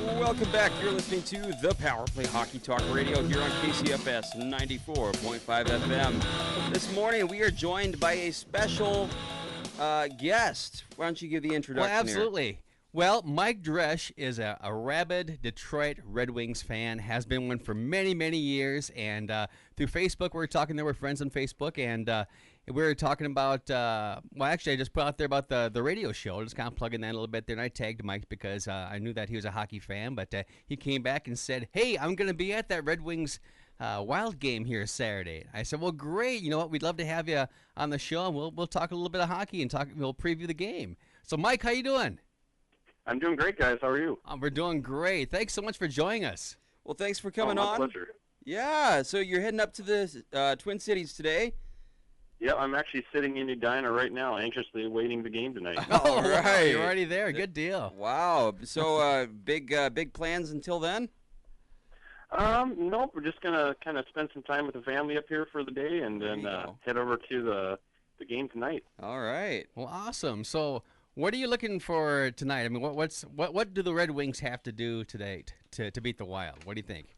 Welcome back. You're listening to the Power Play Hockey Talk Radio here on KCFS 94.5 FM. This morning we are joined by a special guest. Why don't you give the introduction? Well, absolutely. Here? Well, Mike Dresch is a rabid Detroit Red Wings fan, has been one for many, many years, and through Facebook, we were talking, there were friends on Facebook, and we were talking about, well, actually, I just put out there about the radio show, just kind of plugging that a little bit there, and I tagged Mike because I knew that he was a hockey fan, but he came back and said, hey, I'm going to be at that Red Wings Wild game here Saturday. I said, well, great, you know what, we'd love to have you on the show, and we'll talk a little bit of hockey and we'll preview the game. So, Mike, how you doing? I'm doing great, guys. How are you? We're doing great. Thanks so much for joining us. Well, thanks for coming my on. Pleasure. Yeah, so you're heading up to the Twin Cities today? Yeah, I'm actually sitting in Edina right now, anxiously awaiting the game tonight. All right. You're already there. Good deal. Wow. So big plans until then? Nope. We're just going to kind of spend some time with the family up here for the day and then head over to the game tonight. All right. Well, awesome. So what are you looking for tonight? I mean, what do the Red Wings have to do today to beat the Wild? What do you think?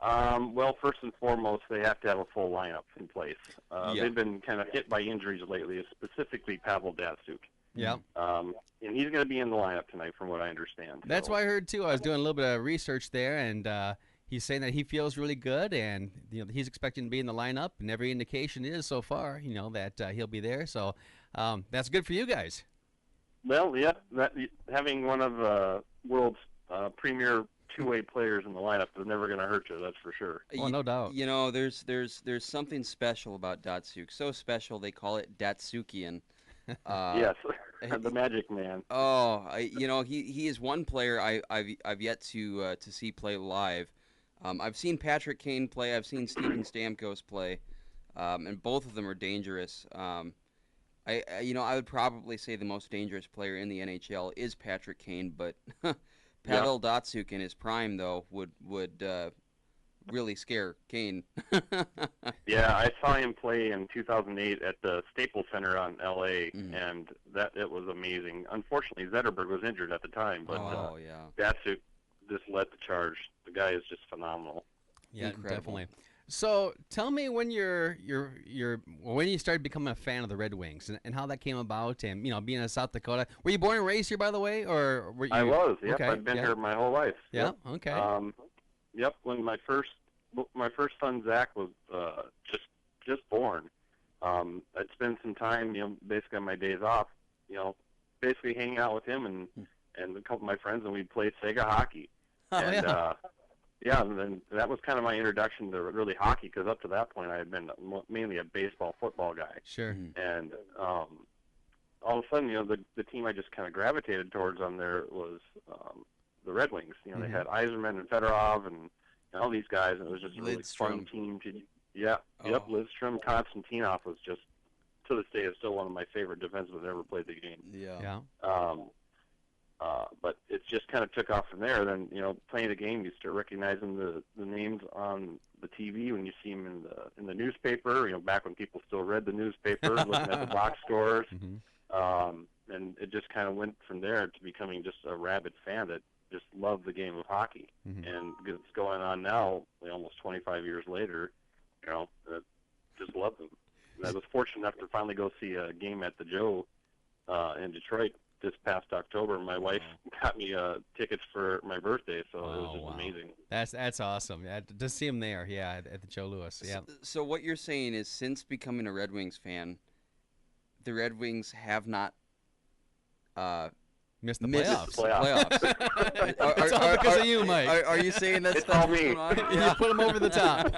Well, first and foremost, they have to have a full lineup in place. Yeah. They've been kind of hit by injuries lately, specifically Pavel Datsyuk. Yeah. And he's going to be in the lineup tonight, from what I understand. That's what I heard too. I was doing a little bit of research there, and he's saying that he feels really good, and he's expecting to be in the lineup. And every indication is so far, that he'll be there. So that's good for you guys. Well, yeah, having one of the world's premier two-way players in the lineup is never going to hurt you. That's for sure. Oh, no doubt. There's something special about Datsyuk. So special they call it Datsyukian. Yes, the Magic Man. Oh, he is one player I've yet to see play live. I've seen Patrick Kane play. I've seen Steven Stamkos play, and both of them are dangerous. I would probably say the most dangerous player in the NHL is Patrick Kane, but Pavel Datsyuk in his prime, though, would really scare Kane. Yeah, I saw him play in 2008 at the Staples Center on L.A., and it was amazing. Unfortunately, Zetterberg was injured at the time, but Datsyuk just led the charge. The guy is just phenomenal. Yeah, Incredible. Definitely. So tell me when when you started becoming a fan of the Red Wings and how that came about, and being in South Dakota. Were you born and raised here, by the way, or were you? I was. Yep, okay, I've been here my whole life. Yeah. Yep. Okay. Yep. When my first son Zach was just born, I'd spend some time, basically on my days off, basically hanging out with him and a couple of my friends, and we'd play Sega hockey. And then that was kind of my introduction to really hockey, because up to that point I had been mainly a baseball, football guy. Sure. And all of a sudden, the team I just kind of gravitated towards on there was the Red Wings. They had Yzerman and Fedorov and all these guys, and it was just a really fun team. Lidstrom, Konstantinov was just, to this day, is still one of my favorite defensemen that ever played the game. Yeah. But it just kind of took off from there. Then, playing the game, you start recognizing the names on the TV when you see them in the newspaper. Back when people still read the newspaper, looking at the box scores. And it just kind of went from there to becoming just a rabid fan that just loved the game of hockey. And it's going on now, almost 25 years later. Just love them. And I was fortunate enough to finally go see a game at the Joe in Detroit this past October. My wife got me tickets for my birthday, so it was just amazing. That's awesome. Yeah, to see him there, at the Joe Louis. Yeah. So what you're saying is, since becoming a Red Wings fan, the Red Wings have not missed the playoffs. It's all because of you, Mike. Are you saying that's all me? You put him over the top.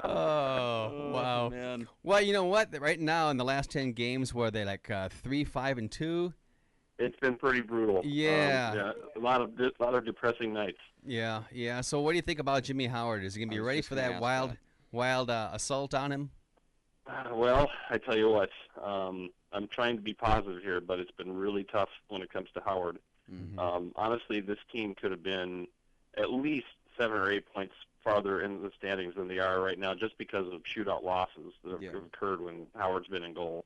Oh, wow. Man. Well, you know what? Right now, in the last 10 games, were they like 3-5-2? It's been pretty brutal. Yeah. A lot of depressing nights. Yeah. So what do you think about Jimmy Howard? Is he going to be ready for that wild assault on him? Well, I tell you what, I'm trying to be positive here, but it's been really tough when it comes to Howard. Honestly, this team could have been at least 7 or 8 points farther in the standings than they are right now, just because of shootout losses that have occurred when Howard's been in goal.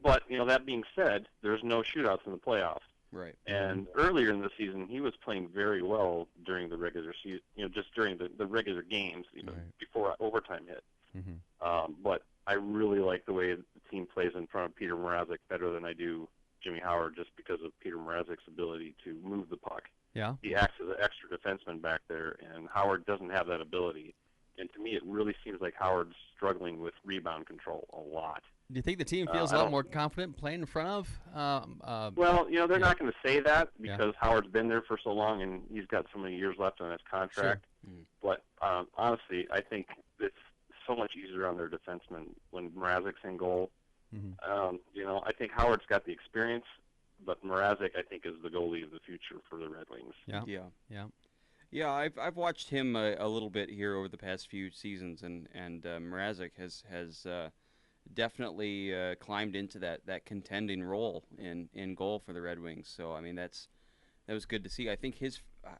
But that being said, there's no shootouts in the playoffs. Right. And earlier in the season, he was playing very well during the regular season, just during the regular games, Right. before overtime hit. Mm-hmm. But I really like the way the team plays in front of Peter Mrazek better than I do Jimmy Howard, just because of Peter Mrazek's ability to move the puck. Yeah. He acts as an extra defenseman back there, and Howard doesn't have that ability. And to me, it really seems like Howard's struggling with rebound control a lot. Do you think the team feels a lot more confident playing in front of? Well, they're not going to say that Yeah. because Howard's been there for so long and he's got so many years left on his contract. Sure. Mm. But honestly, I think it's so much easier on their defensemen when Mrazek's in goal. Mm-hmm. I think Howard's got the experience, but Mrazek, I think, is the goalie of the future for the Red Wings. Yeah. Yeah. Yeah. Yeah, I've watched him a little bit here over the past few seasons, and Mrazek has definitely climbed into that contending role in goal for the Red Wings. So I mean that was good to see. I think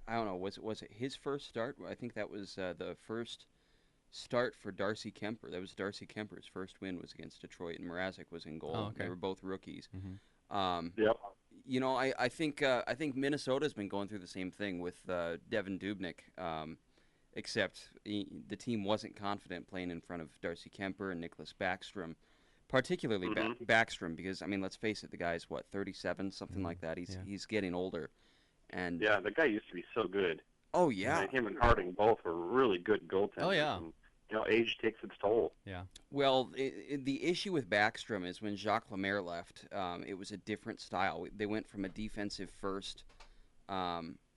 I don't know, was it his first start? I think that was the first start for Darcy Kemper. That was Darcy Kemper's first win was against Detroit, and Mrazek was in goal. Oh, okay. They were both rookies. Mm-hmm. Yep. I think Minnesota's been going through the same thing with Devin Dubnyk, except the team wasn't confident playing in front of Darcy Kemper and Nicholas Backstrom, particularly Backstrom, because I mean, let's face it, the guy's 37, something like that. He's getting older, and yeah, the guy used to be so good. Oh yeah, Him and Harding both were really good goaltenders. Oh yeah. And, age takes its toll. Yeah. Well, the issue with Backstrom is when Jacques Lemaire left, it was a different style. They went from a defensive first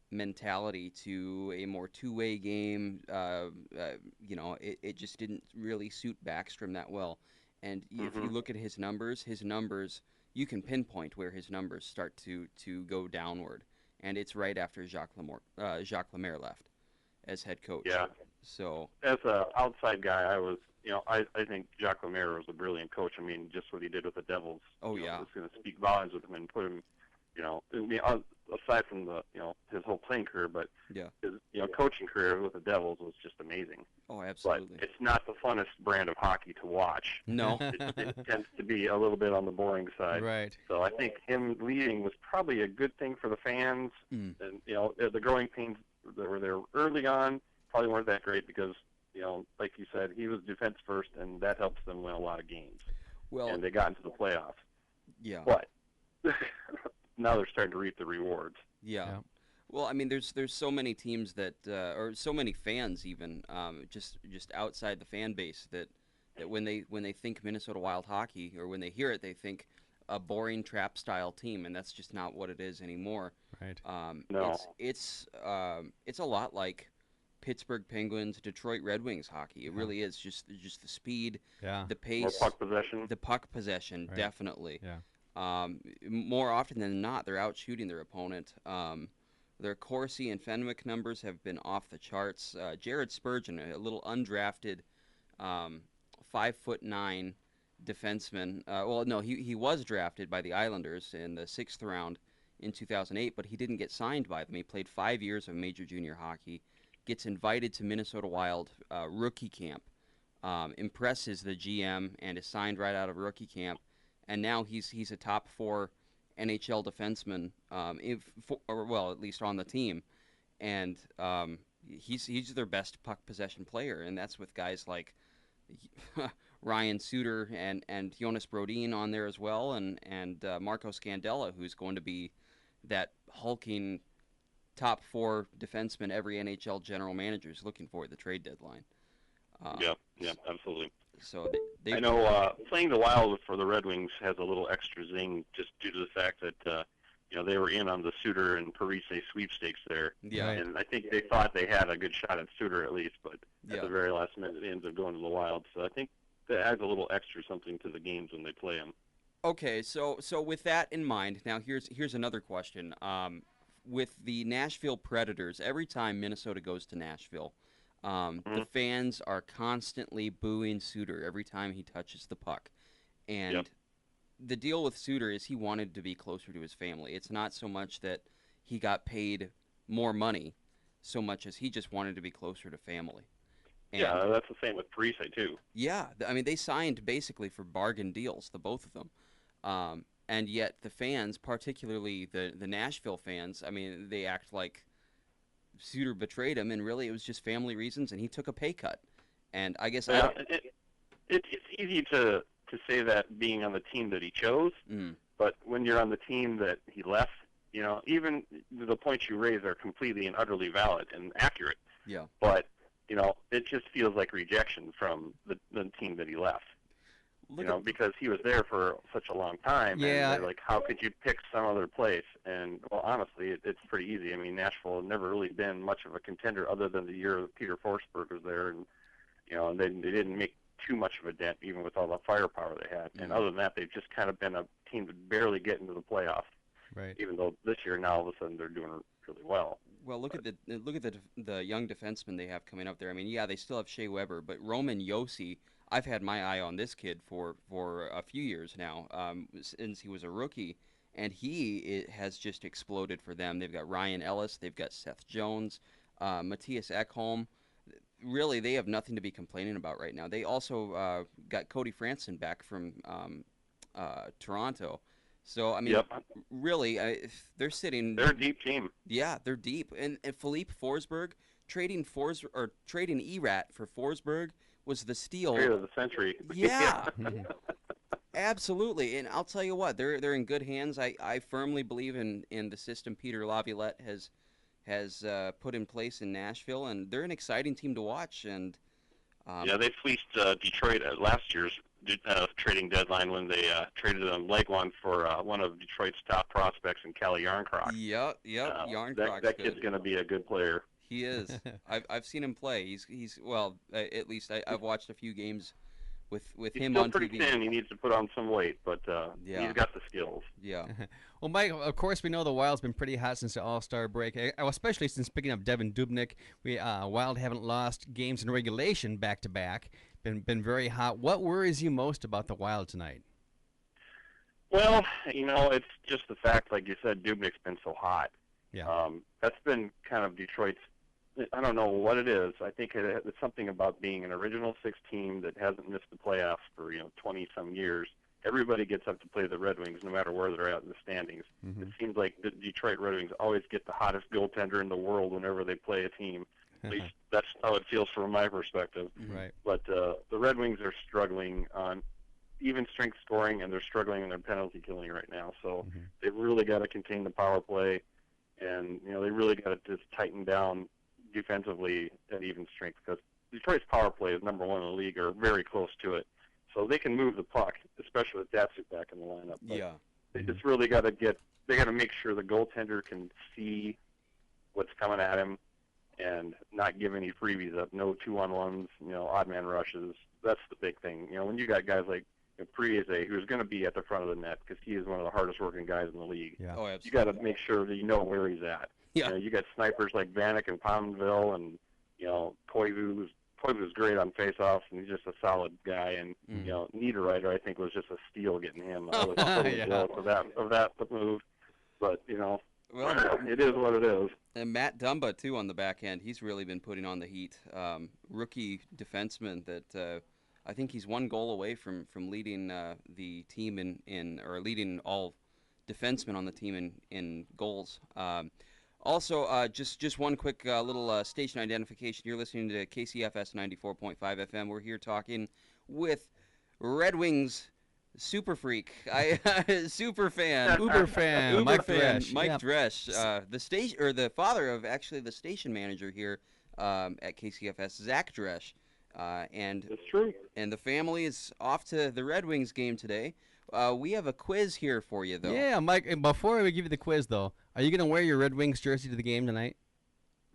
mentality to a more two-way game. It just didn't really suit Backstrom that well. And if you look at his numbers, you can pinpoint where his numbers start to go downward. And it's right after Jacques Lemaire left as head coach. Yeah. So as an outside guy, I think Jacques Lemaire was a brilliant coach. I mean, just what he did with the Devils. Oh yeah. It's going to speak volumes with him and put him, aside from his whole playing career, but yeah, his coaching career with the Devils was just amazing. Oh, absolutely. But it's not the funnest brand of hockey to watch. No. It tends to be a little bit on the boring side. Right. So I think him leaving was probably a good thing for the fans. Mm. And the growing pains that were there early on probably weren't that great because like you said, he was defense first, and that helps them win a lot of games. Well, and they got into the playoffs. Yeah. But now they're starting to reap the rewards. Yeah. Yeah. Well, I mean, there's so many teams that, or so many fans even, just outside the fan base that when they think Minnesota Wild hockey, or when they hear it, they think a boring trap style team, and that's just not what it is anymore. Right. No. It's a lot like Pittsburgh Penguins, Detroit Red Wings hockey. It really is just the speed, Yeah. the pace, More puck possession. the puck possession, Right. definitely. Yeah. More often than not, they're out shooting their opponent. Their Corsi and Fenwick numbers have been off the charts. Jared Spurgeon, a little undrafted, 5'9" defenseman. Well, no, he was drafted by the Islanders in the 6th round in 2008, but he didn't get signed by them. He played 5 years of major junior hockey, gets invited to Minnesota Wild rookie camp, impresses the GM, and is signed right out of rookie camp. And now he's a top 4 NHL defenseman, at least on the team, and he's their best puck possession player, and that's with guys like Ryan Suter and Jonas Brodin on there as well, and Marco Scandella, who's going to be that hulking top 4 defenseman every NHL general manager is looking for at the trade deadline. Yeah, absolutely. So they I know playing the Wild for the Red Wings has a little extra zing just due to the fact that they were in on the Suter and Parise sweepstakes there. Yeah. Right. And I think they thought they had a good shot at Suter at least, but Yeah. at the very last minute it ends up going to the Wild. So I think that adds a little extra something to the games when they play them. Okay, so with that in mind, now here's another question. With the Nashville Predators, every time Minnesota goes to Nashville, the fans are constantly booing Suter every time he touches the puck. And the deal with Suter is he wanted to be closer to his family. It's not so much that he got paid more money, so much as he just wanted to be closer to family. And Yeah, that's the same with Parise too. yeah, I mean, they signed basically for bargain deals, the both of them. and yet the fans, particularly the Nashville fans, I mean, they act like Suter betrayed him, and really it was just family reasons, and he took a pay cut. And I guess I Well, don't. it's easy to say that being on the team that he chose, Mm, but when you're on the team that he left, even the points you raise are completely and utterly valid and accurate. yeah. But it just feels like rejection from the team that he left. Look at, Because he was there for such a long time, Yeah. and they're like, how could you pick some other place? And, well, honestly, it's pretty easy. I mean, Nashville had never really been much of a contender other than the year that Peter Forsberg was there, and, and they didn't make too much of a dent, even with all the firepower they had. And other than that, they've just kind of been a team that barely get into the playoffs, Right. even though this year now, all of a sudden, they're doing really well. well, look at the young defensemen they have coming up there. I mean, yeah, they still have Shea Weber, but Roman Josi, I've had my eye on this kid for a few years now, since he was a rookie, and has just exploded for them. They've got Ryan Ellis, they've got Seth Jones, Matthias Ekholm. Really, they have nothing to be complaining about right now. They also got Cody Franson back from Toronto. So, I mean, Yep. really, they're sitting. They're a deep team. Yeah, they're deep. And Philippe Forsberg trading Erat for Forsberg was the steal. Trade of the century. Yeah, absolutely. And I'll tell you what, they're in good hands. I firmly believe in the system Peter Laviolette has put in place in Nashville, and they're an exciting team to watch. And Yeah, they fleeced Detroit at last year's trading deadline when they traded Legwand for one of Detroit's top prospects in Calle Yarncroc. Yep, Yarncroc's that good. kid's going to be a good player. He is. I've seen him play. He's well. At least I've watched a few games with He's him still on pretty TV. thin. He needs to put on some weight, but Yeah. he's got the skills. Yeah. Well, Mike, of course, we know the Wild's been pretty hot since the All-Star break, especially since picking up Devin Dubnyk. Wild haven't lost games in regulation back-to-back. Been very hot. What worries you most about the Wild tonight? Well, it's just the fact, like you said, Dubnyk's been so hot. Yeah. That's been kind of Detroit's. I don't know what it is. I think it's something about being an original six team that hasn't missed the playoffs for 20-some years. Everybody gets up to play the Red Wings, no matter where they're at in the standings. Mm-hmm. It seems like the Detroit Red Wings always get the hottest goaltender in the world whenever they play a team. At least that's how it feels from my perspective. Right. But the Red Wings are struggling on even strength scoring, and they're struggling in their penalty killing right now. So they've really got to contain the power play, and they really got to just tighten down defensively at even strength, because Detroit's power play is number one in the league, or very close to it. So they can move the puck, especially with Datsuk back in the lineup. But Yeah. they just really got to make sure the goaltender can see what's coming at him and not give any freebies up. No 2-on-1s, odd man rushes. That's the big thing. When you got guys like Priese, who's going to be at the front of the net because he is one of the hardest working guys in the league. Yeah. Oh, You absolutely. got to make sure that you know where he's at. Yeah. You got snipers like Vanek and Pominville, and Koivu's great on faceoffs, and he's just a solid guy. And Niederreiter, I think, was just a steal getting him. I was totally Yeah. jealous of that move, but Well, it is what it is. and Matt Dumba too on the back end. He's really been putting on the heat. Rookie defenseman that I think he's one goal away from leading the team or leading all defensemen on the team in goals. Also, just one quick little station identification. You're listening to KCFS 94.5 FM. We're here talking with Red Wings super freak, super fan, Uber fan, Mike Dresch. Mike Yep. Dresch, the father of actually the station manager here at KCFS, Zach Dresch, and It's true. the family is off to the Red Wings game today. We have a quiz here for you, though. Yeah, Mike, and before we give you the quiz, though, are you going to wear your Red Wings jersey to the game tonight?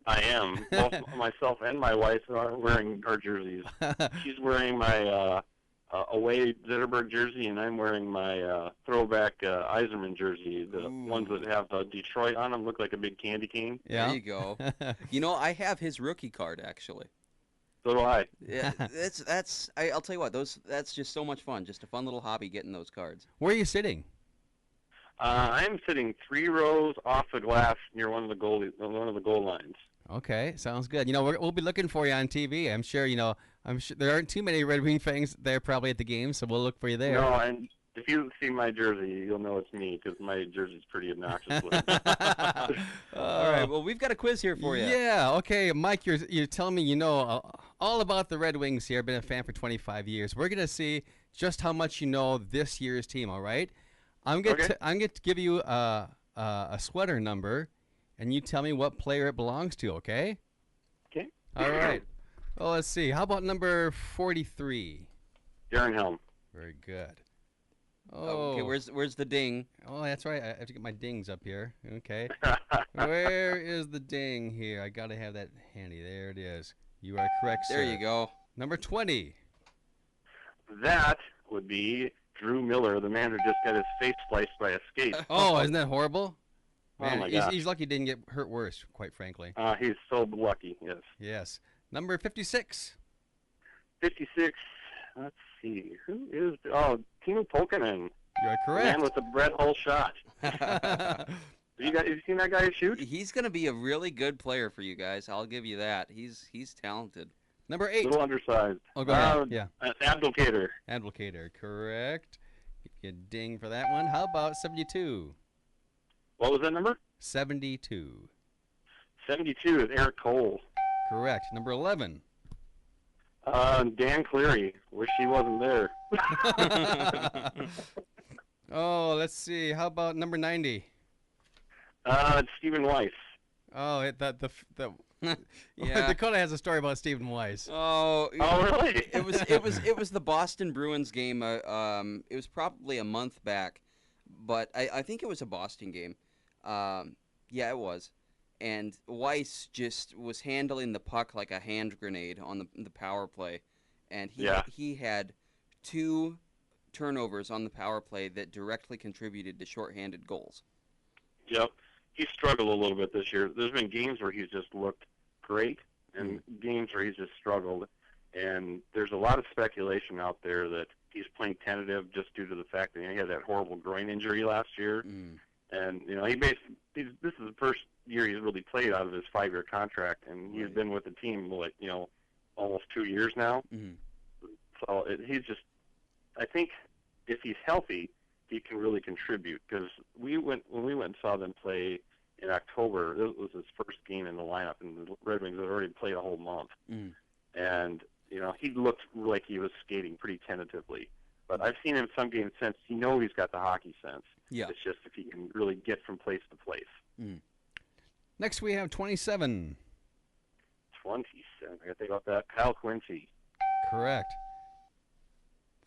I am. Both myself and my wife are wearing our jerseys. She's wearing my away Zetterberg jersey, and I'm wearing my throwback Yzerman jersey. The Ooh. ones that have Detroit on them look like a big candy cane. Yeah. There you go. I have his rookie card, actually. So do I. Yeah, I'll tell you what, that's just so much fun. Just a fun little hobby getting those cards. Where are you sitting? I'm sitting 3 rows off the glass near one of the goal lines. Okay, sounds good. We'll be looking for you on TV. I'm sure there aren't too many Red Wing fans there probably at the game, so we'll look for you there. No, and If you see my jersey, you'll know it's me because my jersey's pretty obnoxious looking. All right. Well, we've got a quiz here for you. Yeah. Okay, Mike, you're telling me you know all about the Red Wings here. I've been a fan for 25 years. We're gonna see just how much you know this year's team. All right. I'm gonna give you a sweater number, and you tell me what player it belongs to. Okay. Okay. All right. Well, let's see. How about number 43? Darren Helm. Very good. Oh, okay. Where's the ding? Oh, that's right. I have to get my dings up here. Okay. Where is the ding here? I got to have that handy. There it is. You are correct, sir. There you go. Number 20. That would be Drew Miller, the man who just got his face sliced by a skate. Oh, isn't that horrible? Man, my gosh. he's lucky he didn't get hurt worse, quite frankly. He's so lucky, yes. Yes. Number 56. 56. Let's see. Who is... Oh, Timo Pulkkinen. You are The correct. man with the Brett Hull shot. Have you seen that guy shoot? He's going to be a really good player for you guys. I'll give you that. He's talented. Number A 8. little undersized. Oh, go ahead. Yeah. Abdelkader. Advocator. Correct. Give you a ding for that one. How about 72? What was that number? 72. 72 is Eric Cole. Correct. Number 11. Dan Cleary. Wish he wasn't there. Oh, let's see. How about number 90? It's Stephen Weiss. Oh, the Yeah. Dakota has a story about Stephen Weiss. Oh, really? it was the Boston Bruins game. It was probably a month back, but I think it was a Boston game. Yeah, it was. And Weiss just was handling the puck like a hand grenade on the power play, and he had 2 turnovers on the power play that directly contributed to shorthanded goals. Yep. He's struggled a little bit this year. There's been games where he's just looked great and games where he's just struggled. And there's a lot of speculation out there that he's playing tentative just due to the fact that he had that horrible groin injury last year. And, this is the first year he's really played out of his 5-year contract. And he's been with the team, almost 2 years now. So I think if he's healthy, he can really contribute. Because when we went and saw them play in October, it was his first game in the lineup, and the Red Wings had already played a whole month. And, he looked like he was skating pretty tentatively. But I've seen him in some games since. He's got the hockey sense. Yeah. It's just if he can really get from place to place. Next, we have 27. 27. I got to think about that. Kyle Quincy. Correct.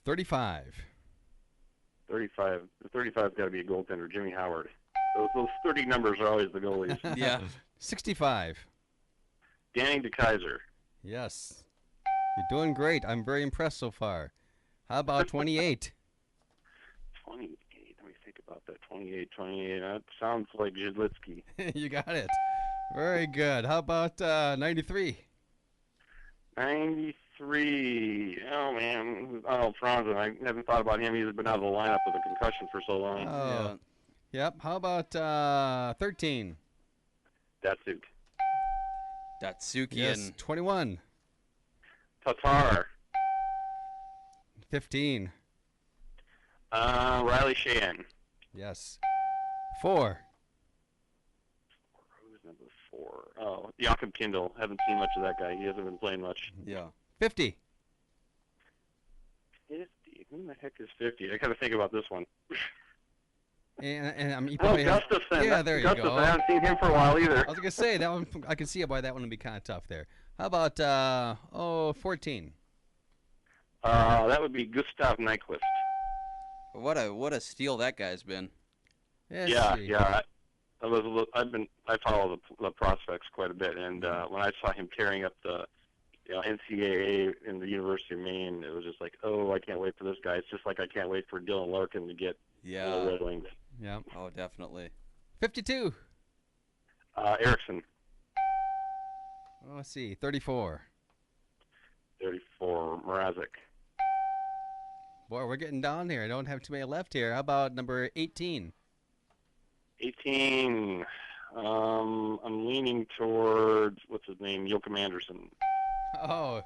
35. 35. The 35's got to be a goaltender. Jimmy Howard. Those 30 numbers are always the goalies. Yeah. 65. Danny DeKaiser. Yes. You're doing great. I'm very impressed so far. How about 28? 28. Let me think about that. 28. That sounds like Zhidlitsky. You got it. Very good. How about 93? 93. Oh, man. Arnold Franzen. I haven't thought about him. He's been out of the lineup with a concussion for so long. Oh. Yep. How about 13? Datsuk. Datsukian. Yes. 21. Tatar. 15. Riley Sheehan. Yes. 4. Who's number 4? Oh, Jakob Kindle. Haven't seen much of that guy. He hasn't been playing much. Yeah. 50. 50. Who the heck is 50? I got to think about this one. And you Oh, probably have, Gustafson. yeah, there you Gustafson. go. I haven't seen him for a while either. I was gonna say that one. I can see why that one would be kind of tough there. How about 14? That would be Gustav Nyquist. What a steal that guy's been. Let's see. Yeah. I follow the prospects quite a bit, and when I saw him tearing up the NCAA in the University of Maine, it was just like, oh, I can't wait for this guy. It's just like I can't wait for Dylan Larkin to get the Red Wings. Yeah. Oh, definitely. 52. Erickson. Oh, let's see. 34. 34. Mrazek. Boy, we're getting down here. I don't have too many left here. How about number 18? 18. I'm leaning towards, what's his name, Joachim Anderson. Oh,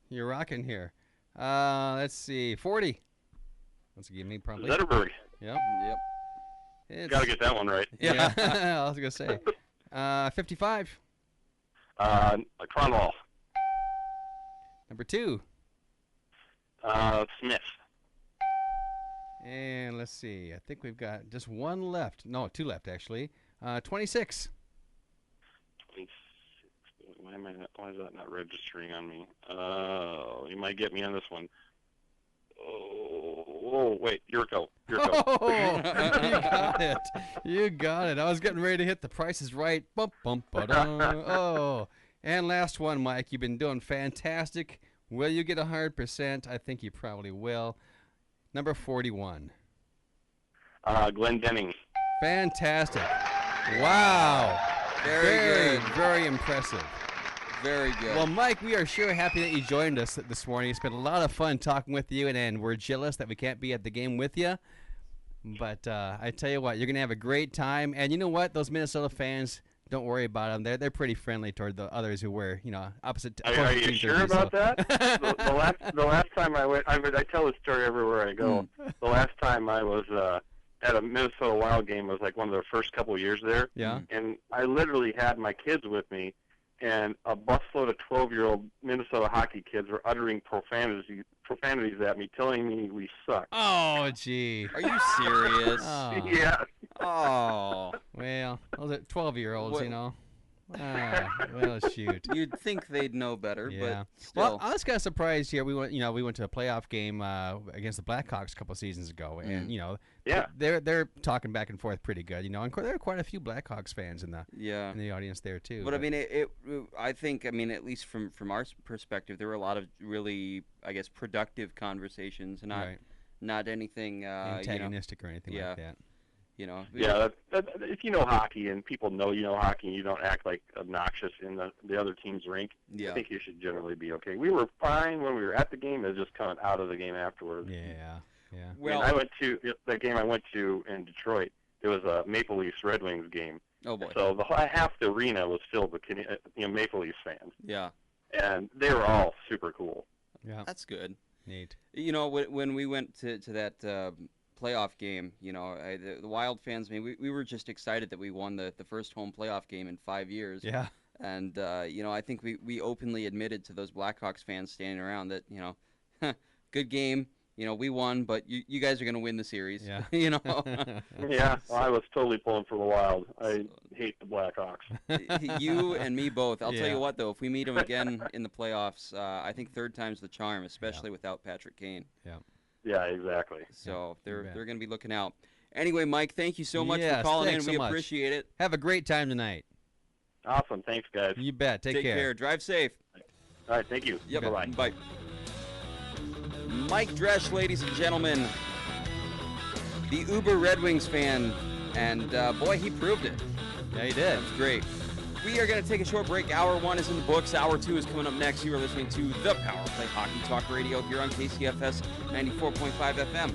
you're rocking here. Let's see. 40. Once again, me probably. Zetterberg. Yep. Yep. Got to get that one right. Yeah. I was gonna say. 55. Cronwall. Number 2. Smith. And let's see. I think we've got just one left. No, 2 left actually. 26. 26. Why is that not registering on me? You might get me on this one. Oh, wait, Yurko. Oh, you got it. You got it. I was getting ready to hit the Price is Right. Bum, bum, ba-dum. Oh, and last one, Mike. You've been doing fantastic. Will you get 100%? I think you probably will. Number 41. Glenn Denning. Fantastic. Wow. Very good. Very impressive. Very good. Well, Mike, we are sure happy that you joined us this morning. It's been a lot of fun talking with you, and we're jealous that we can't be at the game with you. But I tell you what, you're going to have a great time. And you know what? Those Minnesota fans, don't worry about them. They're pretty friendly toward the others who wear, opposite. Are you sure about that? the last time I went, I tell this story everywhere I go. The last time I was at a Minnesota Wild game, it was like one of the first couple of years there. Yeah. And I literally had my kids with me, and a busload of 12-year-old Minnesota hockey kids were uttering profanities at me, telling me we suck. Oh, gee. Are you serious? Oh. Yeah. Oh. Well, those are 12-year-olds, What- Well, shoot. You'd think they'd know better, Yeah. but still. Well, I was kind of surprised here. We went to a playoff game against the Blackhawks a couple seasons ago, and Yeah. they're talking back and forth pretty good, and there are quite a few Blackhawks fans in the audience there too. But I mean, I think, at least from our perspective, there were a lot of really, I guess, productive conversations, and right. not anything Antagonistic or anything like that. Yeah, if you know hockey and people know you know hockey and you don't act like obnoxious in the other team's rink, Yeah. I think you should generally be okay. We were fine when we were at the game. It was just coming out of the game afterwards. Yeah. Well, And I went to the game I went to in Detroit. It was a Maple Leafs Red Wings game. oh boy. So half the arena was filled with Maple Leafs fans, Yeah. and they were all super cool. Yeah. That's good. Neat. When we went to that playoff game, the Wild fans, we were just excited that we won the first home playoff game in 5 years. Yeah. And, I think we openly admitted to those Blackhawks fans standing around that, good game. We won, but you guys are going to win the series. Yeah. Yeah, well, I was totally pulling for the Wild. I hate the Blackhawks. You and me both. I'll tell Yeah. you what, though, if we meet them again in the playoffs, I think third time's the charm, especially without Patrick Kane. Yeah, exactly. So you they're bet. going to be looking out. Anyway, Mike, thank you so much for Yes, calling in. thanks so We much. appreciate it. Have a great time tonight. Awesome. Thanks, guys. You bet. Take care. Drive safe. All right, thank you. Yep. Bye-bye. Bye. Mike Dresch, ladies and gentlemen, the Uber Red Wings fan, and boy, he proved it. Yeah, he did. That's great. We are going to take a short break. Hour 1 is in the books. Hour 2 is coming up next. You are listening to the Power Play Hockey Talk Radio here on KCFS 94.5 FM.